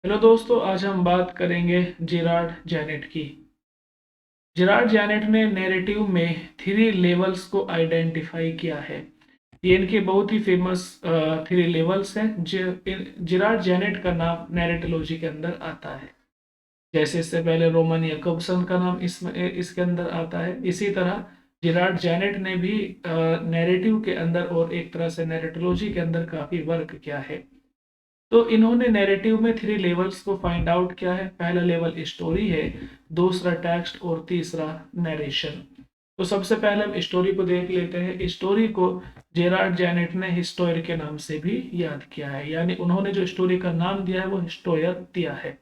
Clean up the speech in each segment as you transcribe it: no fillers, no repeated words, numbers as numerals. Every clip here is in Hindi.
हेलो दोस्तों, आज हम बात करेंगे जेरार्ड जेनेट की। जेरार्ड जेनेट ने नैरेटिव में 3 लेवल्स को आइडेंटिफाई किया है। ये इनके बहुत ही फेमस 3 लेवल्स हैं। जेरार्ड जेनेट का नाम नैरेटोलॉजी के अंदर आता है। जैसे इससे पहले रोमन याकब्सन का नाम इसमें इसके अंदर आता है। इसी तरह जेरार्ड जेनेट ने भी नैरेटिव के अंदर और एक तरह से नैरेटोलॉजी के अंदर काफी वर्क किया है। तो इन्होंने नैरेटिव में 3 लेवल्स को फाइंड आउट किया है। पहला लेवल स्टोरी है, दूसरा टेक्स्ट और तीसरा नरेशन। तो सबसे पहले हम स्टोरी को देख लेते हैं। स्टोरी को जेरार्ड जेनेट ने हिस्टोयर के नाम से भी याद किया है, यानी उन्होंने जो स्टोरी का नाम दिया है वो हिस्टोयर दिया है।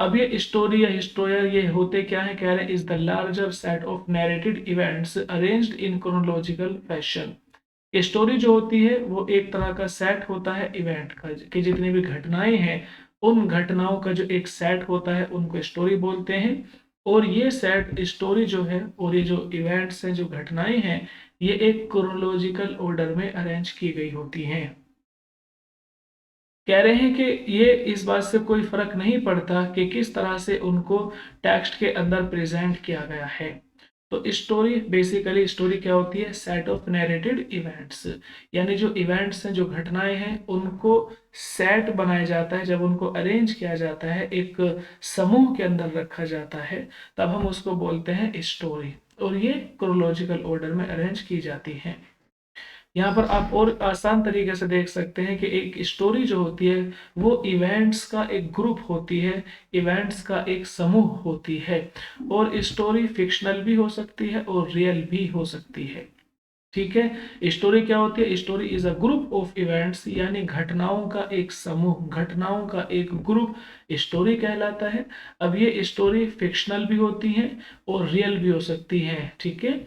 अब ये स्टोरी या हिस्टोयर ये होते क्या है, कह रहे हैं is the larger set of narrated events arranged in chronological fashion. Story जो होती है वो एक तरह का सेट होता है इवेंट का, कि जितनी भी घटनाएं हैं उन घटनाओं का जो एक सेट होता है उनको स्टोरी बोलते हैं। और ये सेट स्टोरी जो है और ये जो इवेंट्स हैं, जो घटनाएं हैं, ये एक क्रोनोलॉजिकल ऑर्डर में अरेंज की गई होती हैं। कह रहे हैं कि ये इस बात से कोई फर्क नहीं पड़ता कि किस तरह से उनको टेक्स्ट के अंदर प्रेजेंट किया गया है। तो स्टोरी बेसिकली स्टोरी क्या होती है, सेट ऑफ नैरेटेड इवेंट्स, यानी जो इवेंट्स हैं, जो घटनाएं हैं, उनको सेट बनाया जाता है। जब उनको अरेंज किया जाता है, एक समूह के अंदर रखा जाता है, तब हम उसको बोलते हैं स्टोरी। और ये क्रोनोलॉजिकल ऑर्डर में अरेंज की जाती हैं। यहाँ पर आप और आसान तरीके से देख सकते हैं कि एक स्टोरी जो होती है वो इवेंट्स का एक ग्रुप होती है, इवेंट्स का एक समूह होती है। और स्टोरी फिक्शनल भी हो सकती है और रियल भी हो सकती है। ठीक है, स्टोरी क्या होती है, story is a group of events, यानी घटनाओं का एक समूह, घटनाओं का एक ग्रुप स्टोरी कहलाता है। अब ये स्टोरी फिक्शनल भी होती है और रियल भी हो सकती है। ठीक है,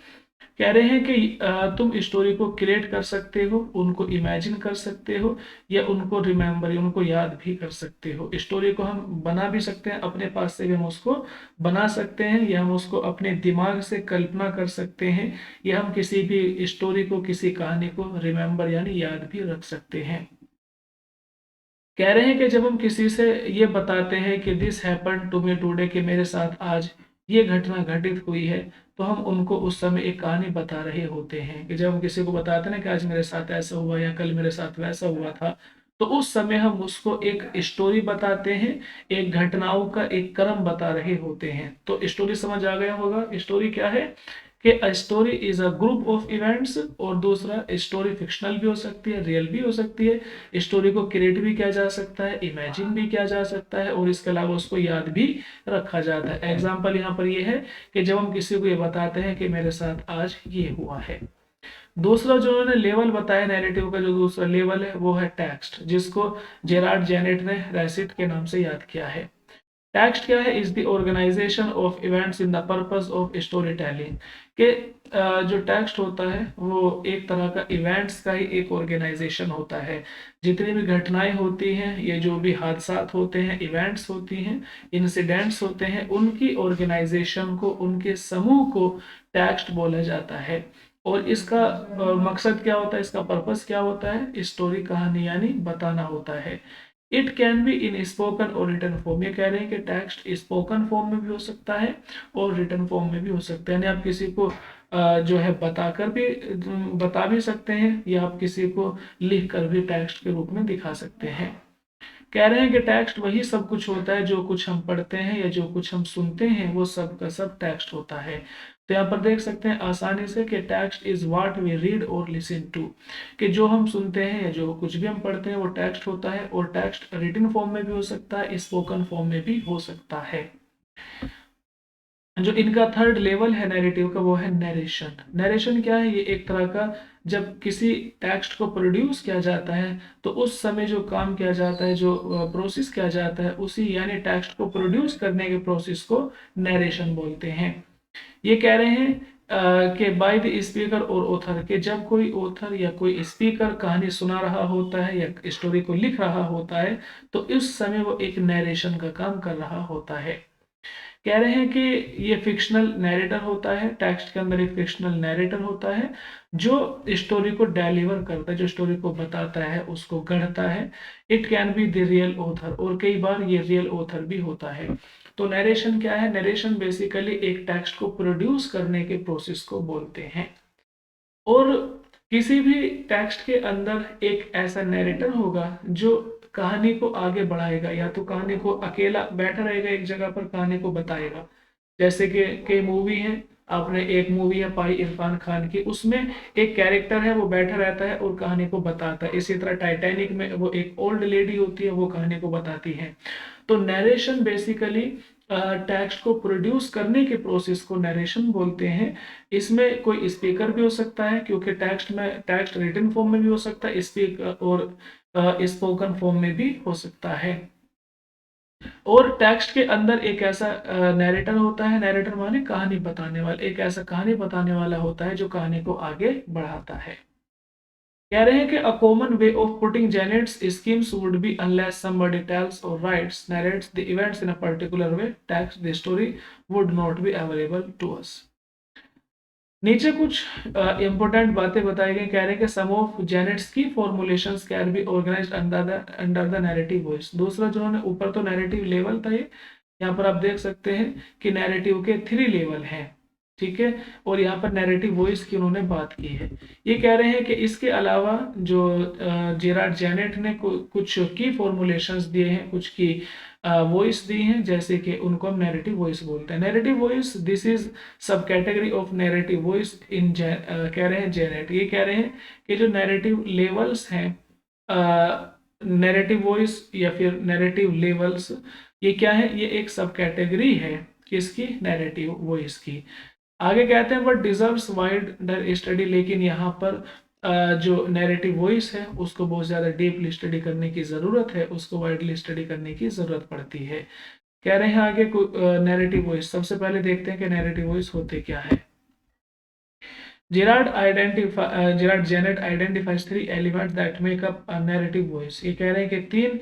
कह रहे हैं कि तुम स्टोरी को क्रिएट कर सकते हो, उनको इमेजिन कर सकते हो, या उनको रिमेम्बर, उनको याद भी कर सकते हो। स्टोरी को हम बना भी सकते हैं, अपने पास से भी हम उसको बना सकते हैं, या हम उसको अपने दिमाग से कल्पना कर सकते हैं, या हम किसी भी स्टोरी को, किसी कहानी को रिमेम्बर यानी याद भी रख सकते हैं। कह रहे हैं कि जब हम किसी से ये बताते हैं कि this happen to me today, कि मेरे साथ आज ये घटना घटित हुई है, तो हम उनको उस समय एक कहानी बता रहे होते हैं। कि जब हम किसी को बताते हैं ना कि आज मेरे साथ ऐसा हुआ या कल मेरे साथ वैसा हुआ था, तो उस समय हम उसको एक स्टोरी बताते हैं, एक घटनाओं का एक क्रम बता रहे होते हैं। तो स्टोरी समझ आ गया होगा। स्टोरी क्या है कि a story is a group of events. और दूसरा, स्टोरी फिक्शनल भी हो सकती है, रियल भी हो सकती है। स्टोरी को क्रिएट भी किया जा सकता है, इमेजिन भी किया जा सकता है, और इसके अलावा उसको याद भी रखा जाता है। एग्जाम्पल यहाँ पर ये है कि जब हम किसी को ये बताते हैं कि मेरे साथ आज ये हुआ है। दूसरा जो उन्होंने लेवल बताया नैरेटिव का, जो दूसरा लेवल है वो है टेक्स्ट, जिसको जेरार्ड जेनेट ने रेसिट के नाम से याद किया है। टेक्स्ट क्या है, is the organisation of events in the purpose of story telling. के जो टेक्स्ट होता है वो एक तरह का इवेंट्स का ही एक ऑर्गेनाइजेशन होता है। जितनी भी घटनाएं होती हैं, ये जो भी हादसात होते हैं, इवेंट्स होती हैं, इंसिडेंट्स होते हैं, उनकी ऑर्गेनाइजेशन को, उनके समूह को टेक्स्ट बोला जाता है। और इसका मकसद क्या होता है, इसका पर्पस क्या होता है, स्टोरी, कहानी यानी बताना होता है। It can be in spoken और रिटन फॉर्म। ये कह रहे हैं कि टेक्स्ट स्पोकन फॉर्म में भी हो सकता है और रिटन फॉर्म में भी हो सकता है, यानी आप किसी को जो है बताकर भी बता भी सकते हैं, या आप किसी को लिख कर भी टेक्स्ट के रूप में दिखा सकते हैं। कह रहे हैं कि टेक्स्ट वही सब कुछ होता है, जो कुछ हम पढ़ते हैं या जो कुछ हम सुनते हैं, वो सब का सब टेक्स्ट होता है। तो यहाँ पर देख सकते हैं आसानी से कि text is what we read और लिसन टू, कि जो हम सुनते हैं या जो कुछ भी हम पढ़ते हैं वो टेक्स्ट होता है। और टेक्स्ट रिटन फॉर्म में भी हो सकता है, स्पोकन फॉर्म में भी हो सकता है। जो इनका थर्ड लेवल है नैरेटिव का, वो है नरेशन। नरेशन क्या है, ये एक तरह का, जब किसी टेक्स्ट को प्रोड्यूस किया जाता है तो उस समय जो काम किया जाता है, जो प्रोसेस किया जाता है, उसी यानी टेक्स्ट को प्रोड्यूस करने के प्रोसेस को नरेशन बोलते हैं। ये कह रहे हैं कि बाय द स्पीकर और ऑथर, के जब कोई ऑथर या कोई स्पीकर कहानी सुना रहा होता है या स्टोरी को लिख रहा होता है, तो इस समय वो एक नरेशन का काम कर रहा होता है। कह रहे हैं कि ये फिक्शनल नैरेटर होता है, टेक्स्ट के अंदर एक फिक्शनल नैरेटर होता है जो स्टोरी को डिलीवर करता है, जो स्टोरी को बताता है, उसको गढ़ता है। It can be the real author, और कई बार ये रियल ऑथर भी होता है। तो नरेशन क्या है? नरेशन बेसिकली एक टेक्स्ट को प्रोड्यूस करने के प्रोसेस को बोलते हैं। और किसी भी टेक्स्ट के अंदर एक ऐसा नैरेटर होगा जो कहानी को आगे बढ़ाएगा, या तो कहानी को अकेला बैठा रहेगा एक जगह पर, कहानी को बताएगा। जैसे कि कई मूवी है, आपने एक मूवी है पाई इरफान खान की, उसमें एक कैरेक्टर है वो बैठा रहता है और कहानी को बताता है। इसी तरह टाइटैनिक में वो एक ओल्ड लेडी होती है, वो कहानी को बताती है। तो नरेशन बेसिकली टेक्स्ट को प्रोड्यूस करने के प्रोसेस को नरेशन बोलते हैं। इसमें कोई स्पीकर भी हो सकता है, क्योंकि टेक्स्ट रिटन फॉर्म में भी हो सकता है, स्पीकर और स्पोकन फॉर्म में भी हो सकता है। और टेक्स्ट के अंदर एक ऐसा नैरेटर होता है, नैरेटर माने कहानी बताने वाला, एक ऐसा कहानी बताने वाला होता है जो कहानी को आगे बढ़ाता है। कह रहे हैं कि a common way of putting Janet's schemes would be unless somebody tells or writes narrates the events in a particular way, text the story would not be available to us। नीचे कुछ इंपॉर्टेंट बातें बताई गई। कह रहे हैं कि सम ऑफ जेनेट्स की formulations can be organised under the narrative voice. दूसरा जो है ऊपर तो नैरेटिव लेवल था ये, यहाँ पर आप देख सकते हैं कि नैरेटिव के 3 लेवल हैं, ठीक है। और यहाँ पर नैरेटिव वॉइस की उन्होंने बात की है। ये कह रहे हैं कि इसके अलावा जो जेरार्ड जेनेट ने कुछ की फॉर्मुलेशंस दिए हैं, कुछ की वॉइस दी हैं, जैसे कि उनको हम नैरेटिव वॉइस बोलते हैं। नैरेटिव वॉइस दिस इज सब category of narrative voice in कह रहे हैं जेनेट। ये कह रहे हैं कि जो नैरेटिव लेवल्स हैं, नैरेटिव वॉइस या फिर नैरेटिव लेवल्स, ये क्या है? ये एक सब कैटेगरी है किसकी? नैरेटिव वॉइस की। आगे कहते हैं बट डिजर्व्स वाइडर स्टडी, लेकिन यहाँ पर जो नैरेटिव वॉइस है उसको बहुत ज़्यादा डीपली स्टडी करने की ज़रूरत है, उसको वाइडली स्टडी करने की ज़रूरत पड़ती है। कह रहे हैं आगे नैरेटिव वॉइस। सबसे पहले देखते हैं कि नैरेटिव वॉइस होते क्या है। Gerard Genette identifies 3 elements that make up a narrative voice. ये कह रहे हैं कि 3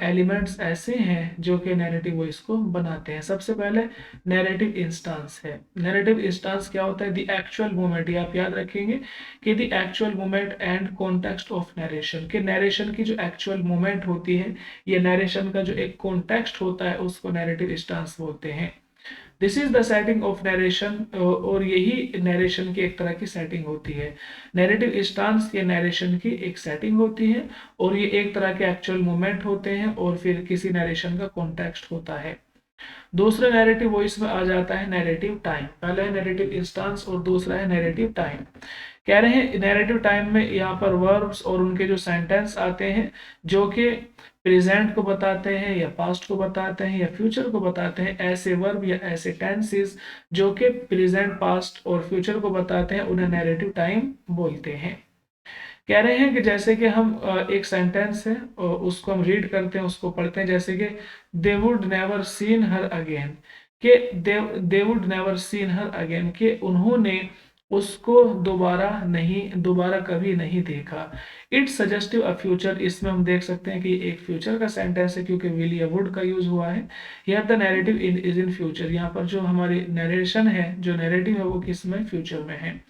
एलिमेंट्स ऐसे हैं जो कि नैरेटिव वॉइस को बनाते हैं। सबसे पहले नैरेटिव इंस्टांस है। नैरेटिव इंस्टांस क्या होता है? द एक्चुअल मोमेंट, ये आप याद रखेंगे कि the actual moment and context of narration, के नरेशन की जो एक्चुअल मोमेंट होती है, ये नरेशन का जो एक कॉन्टेक्स्ट होता है, उसको नैरेटिव इंस्टांस बोलते हैं। This is the setting of narration, और यही नरेशन की एक तरह की सेटिंग होती है। नैरेटिव स्टांस ये नरेशन की एक सेटिंग होती है, और ये एक तरह के एक्चुअल मोमेंट होते हैं, और फिर किसी नरेशन का कॉन्टेक्स्ट होता है। दूसरे नैरेटिव वॉइस में आ जाता है नैरेटिव टाइम। पहला है नैरेटिव इंस्टांस और दूसरा है नैरेटिव टाइम। कह रहे हैं नैरेटिव टाइम में यहाँ पर वर्ब्स और उनके जो सेंटेंस आते हैं जो कि प्रेजेंट को बताते हैं या पास्ट को बताते हैं या फ्यूचर को बताते हैं, ऐसे वर्ब या ऐसे टेंसेस जो कि प्रेजेंट, पास्ट और फ्यूचर को बताते हैं, उन्हें नैरेटिव टाइम बोलते हैं। कह रहे हैं कि जैसे कि हम एक सेंटेंस है और उसको हम रीड करते हैं, उसको पढ़ते हैं, जैसे कि they would never seen her again, के they would never seen her again, के उन्होंने उसको दोबारा कभी नहीं देखा। इट सजेस्टिव अ फ्यूचर, इसमें हम देख सकते हैं कि एक फ्यूचर का सेंटेंस है क्योंकि विल या वुड का यूज हुआ है। Here the narrative is in future, यहाँ पर जो हमारी नरेशन है, जो नैरेटिव है, वो किस में? फ्यूचर में है।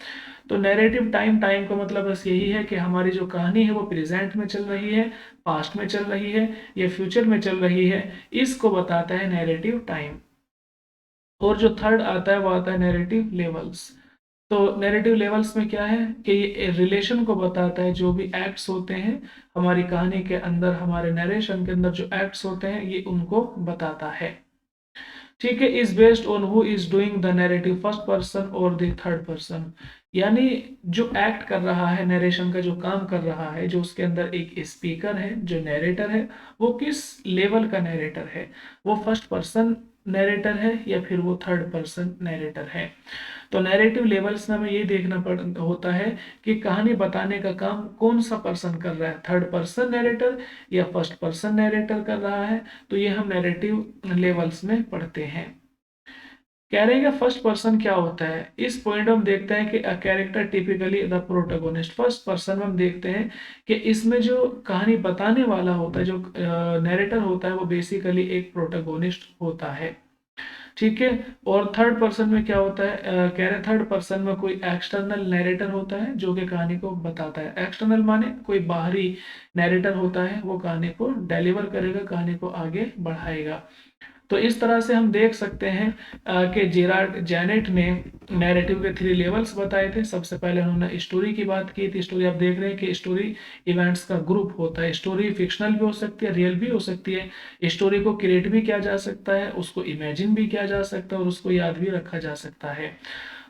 तो नैरेटिव टाइम, टाइम का मतलब बस यही है कि हमारी जो कहानी है वो प्रेजेंट में चल रही है, पास्ट में चल रही है या फ्यूचर में चल रही है, इसको बताता है नैरेटिव टाइम। और जो थर्ड आता है वो आता है नैरेटिव लेवल्स। तो नैरेटिव लेवल्स में क्या है कि ये रिलेशन को बताता है, जो भी एक्ट्स होते हैं हमारी कहानी के अंदर, हमारे नरेशन के अंदर जो एक्ट्स होते हैं, ये उनको बताता है। ठीक है। Is based on who is doing the narrative, first person और द थर्ड पर्सन, यानी जो एक्ट कर रहा है, नरेशन का जो काम कर रहा है, जो उसके अंदर एक स्पीकर है, जो नैरेटर है, वो किस लेवल का नैरेटर है? वो फर्स्ट पर्सन नैरेटर है या फिर वो थर्ड पर्सन नैरेटर है? तो नैरेटिव लेवल्स में हमें ये देखना होता है कि कहानी बताने का काम कौन सा पर्सन कर रहा है, थर्ड पर्सन नैरेटर या फर्स्ट पर्सन नैरेटर कर रहा है। तो ये हम नैरेटिव लेवल्स में पढ़ते हैं। कह रहे हैं कि फर्स्ट पर्सन क्या होता है? इस पॉइंट में हम देखते हैं कि a character typically the protagonist. First person में हम देखते हैं कि इसमें जो कहानी बताने वाला होता है, जो नैरेटर होता है, वो बेसिकली एक प्रोटोगोनिस्ट होता है। ठीक है। और थर्ड पर्सन में क्या होता है, कह रहे थर्ड पर्सन में कोई एक्सटर्नल नैरेटर होता है जो कि कहानी को बताता है। एक्सटर्नल माने कोई बाहरी नैरेटर होता है, वो कहानी को डिलीवर करेगा, कहानी को आगे बढ़ाएगा। तो इस तरह से हम देख सकते हैं कि जेरार्ड जेनेट ने नैरेटिव के 3 लेवल्स बताए थे। सबसे पहले उन्होंने स्टोरी की बात की थी। स्टोरी आप देख रहे हैं कि स्टोरी इवेंट्स का ग्रुप होता है। स्टोरी फिक्शनल भी हो सकती है, रियल भी हो सकती है। स्टोरी को क्रिएट भी किया जा सकता है, उसको इमेजिन भी किया जा सकता है और उसको याद भी रखा जा सकता है।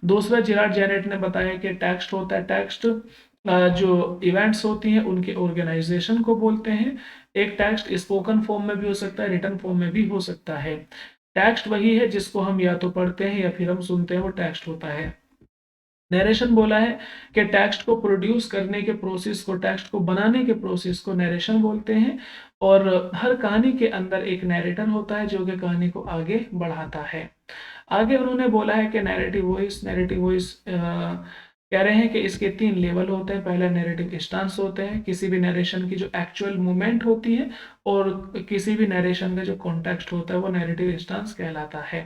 दूसरा, जेरार्ड जेनेट ने बताया कि टेक्स्ट होता है। टेक्स्ट जो इवेंट्स होती हैं उनके ऑर्गेनाइजेशन को बोलते हैं। एक टेक्स्ट स्पोकन फॉर्म में भी हो सकता है, रिटन फॉर्म में भी हो सकता है। टेक्स्ट वही है जिसको हम या तो पढ़ते हैं या फिर हम सुनते हैं, वो टेक्स्ट होता है। नरेशन बोला है कि टेक्स्ट को प्रोड्यूस करने के प्रोसेस को, टेक्स्ट को बनाने के प्रोसेस को नरेशन बोलते हैं। और हर कहानी के अंदर एक नैरेटर होता है जो कि कहानी को आगे बढ़ाता है। आगे उन्होंने बोला है कि नैरेटिव वॉइस कह रहे हैं कि इसके 3 लेवल होते हैं। पहला नैरेटिव स्टांस होते हैं, किसी भी नरेशन की जो एक्चुअल मूवमेंट होती है, और किसी भी नरेशन का जो कॉन्टेक्स्ट होता है वो नैरेटिव स्टांस कहलाता है।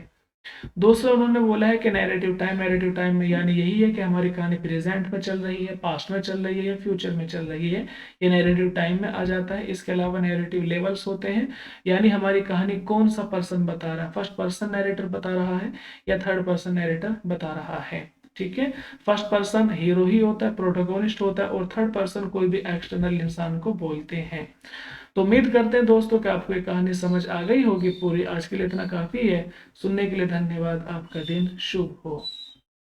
दूसरा उन्होंने बोला है कि नैरेटिव टाइम में यानी यही है कि हमारी कहानी प्रेजेंट में चल रही है, पास्ट में चल रही है या फ्यूचर में चल रही है, ये नैरेटिव टाइम में आ जाता है। इसके अलावा नैरेटिव लेवल्स होते हैं, यानी हमारी कहानी कौन सा पर्सन बता रहा है, फर्स्ट पर्सन नैरेटर बता रहा है या थर्ड पर्सन नैरेटर बता रहा है। ठीक है। फर्स्ट पर्सन हीरो ही होता है, प्रोटोगोनिस्ट होता है, और थर्ड पर्सन कोई भी एक्सटर्नल इंसान को बोलते हैं। तो उम्मीद करते हैं दोस्तों कि आपको ये कहानी समझ आ गई होगी पूरी। आज के लिए इतना काफ़ी है। सुनने के लिए धन्यवाद। आपका दिन शुभ हो।